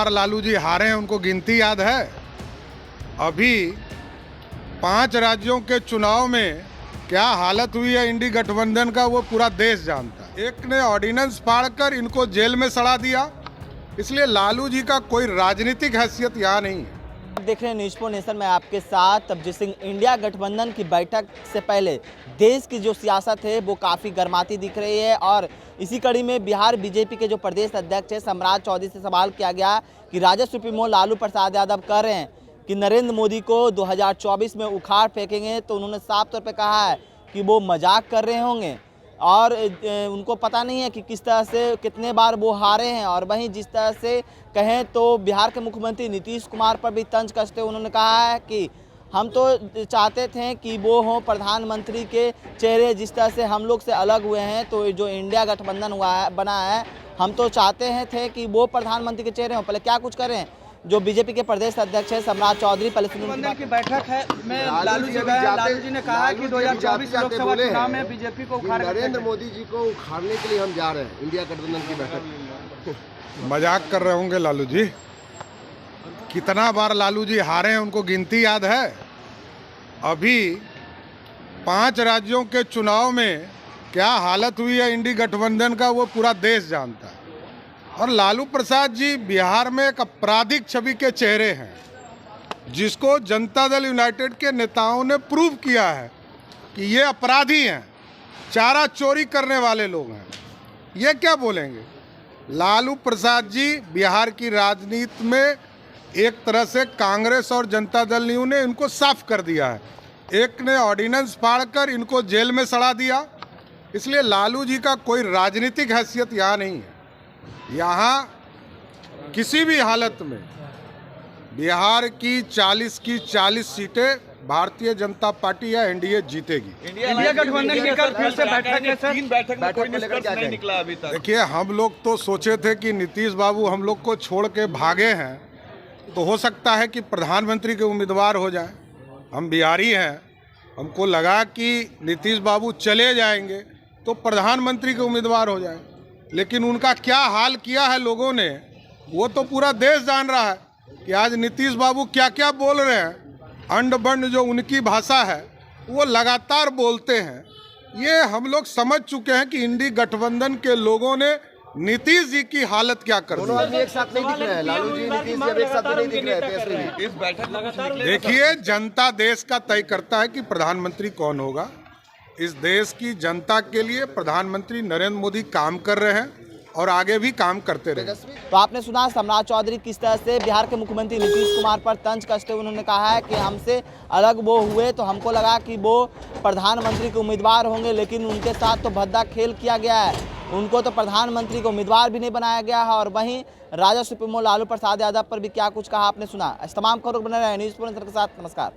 बार लालू जी हारे हैं, उनको गिनती याद है? अभी 5 राज्यों के चुनाव में क्या हालत हुई है इंडी गठबंधन का, वो पूरा देश जानता है। एक ने ऑर्डिनेंस फाड़कर इनको जेल में सड़ा दिया, इसलिए लालू जी का कोई राजनीतिक हैसियत यहाँ नहीं है। देख रहे हैं न्यूज़4 नेशन में आपके साथ तबजीत सिंह। इंडिया गठबंधन की बैठक से पहले देश की जो सियासत है वो काफ़ी गर्माती दिख रही है और इसी कड़ी में बिहार बीजेपी के जो प्रदेश अध्यक्ष है सम्राट चौधरी से सवाल किया गया कि राजद सुप्रीमो लालू प्रसाद यादव कह रहे हैं कि नरेंद्र मोदी को 2024 में उखाड़ फेंकेंगे, तो उन्होंने साफ तौर पर कहा है कि वो मजाक कर रहे होंगे और उनको पता नहीं है कि किस तरह से कितने बार वो हारे हैं। और वहीं जिस तरह से कहें तो बिहार के मुख्यमंत्री नीतीश कुमार पर भी तंज कसते उन्होंने कहा है कि हम तो चाहते थे कि वो हों प्रधानमंत्री के चेहरे, जिस तरह से हम लोग से अलग हुए हैं, तो जो इंडिया गठबंधन हुआ है बना है, हम तो चाहते हैं थे कि वो प्रधानमंत्री के चेहरे हों। पहले क्या कुछ करें, जो बीजेपी के प्रदेश अध्यक्ष है सम्राट चौधरी, पहले गठबंधन की बैठक है में लालू जी ने कहा कि 2024 लोकसभा चुनाव में बीजेपी को उखाड़ नरेंद्र मोदी जी को उखाड़ने के लिए हम जा रहे हैं इंडिया गठबंधन की बैठक। मजाक कर रहे होंगे लालू जी। कितना बार लालू जी हारे हैं, उनको गिनती याद है? अभी 5 राज्यों के चुनाव में क्या हालत हुई है इंडी गठबंधन का, वो पूरा देश जानता है। और लालू प्रसाद जी बिहार में एक आपराधिक छवि के चेहरे हैं, जिसको जनता दल यूनाइटेड के नेताओं ने प्रूव किया है कि ये अपराधी हैं, चारा चोरी करने वाले लोग हैं। ये क्या बोलेंगे? लालू प्रसाद जी बिहार की राजनीति में एक तरह से कांग्रेस और जनता दल ने इनको साफ कर दिया है। एक ने ऑर्डिनेंस फाड़कर इनको जेल में सड़ा दिया, इसलिए लालू जी का कोई राजनीतिक हैसियत यहाँ नहीं है। यहाँ किसी भी हालत में बिहार की 40 की 40 सीटें भारतीय जनता पार्टी या एनडीए जीतेगी। इंडिया गठबंधन की कल फिर से बैठक है सर, 3 बैठक में कोई निष्कर्ष नहीं निकला अभी तक। देखिए, हम लोग तो सोचे थे कि नीतीश बाबू हम लोग को छोड़ के भागे हैं, तो हो सकता है कि प्रधानमंत्री के उम्मीदवार हो जाएं। हम बिहारी हैं, हमको लगा कि नीतीश बाबू चले जाएंगे तो प्रधानमंत्री के उम्मीदवार हो जाएं, लेकिन उनका क्या हाल किया है लोगों ने, वो तो पूरा देश जान रहा है कि आज नीतीश बाबू क्या क्या बोल रहे हैं। अंड बंड जो उनकी भाषा है वो लगातार बोलते हैं। ये हम लोग समझ चुके हैं कि इंडी गठबंधन के लोगों ने नीतीश जी की हालत क्या कर दी। एक साथ नहीं दिख रहे हैं, लालू जी नीतीश जी एक साथ नहीं दिख रहे हैं इस बैठक। देखिए, जनता देश का तय करता है कि प्रधानमंत्री कौन होगा। इस देश की जनता के लिए प्रधानमंत्री नरेंद्र मोदी काम कर रहे हैं और आगे भी काम करते रहे। तो आपने सुना सम्राट चौधरी किस तरह से बिहार के मुख्यमंत्री नीतीश कुमार पर तंज कसते उन्होंने कहा है कि हमसे अलग वो हुए तो हमको लगा कि वो प्रधानमंत्री के उम्मीदवार होंगे, लेकिन उनके साथ तो भद्दा खेल किया गया है, उनको तो प्रधानमंत्री को उम्मीदवार भी नहीं बनाया गया है। और वहीं राजद सुप्रीमो लालू प्रसाद यादव पर भी क्या कुछ कहा आपने सुना। तमाम खबरों बने रहे न्यूज़4 के साथ। नमस्कार।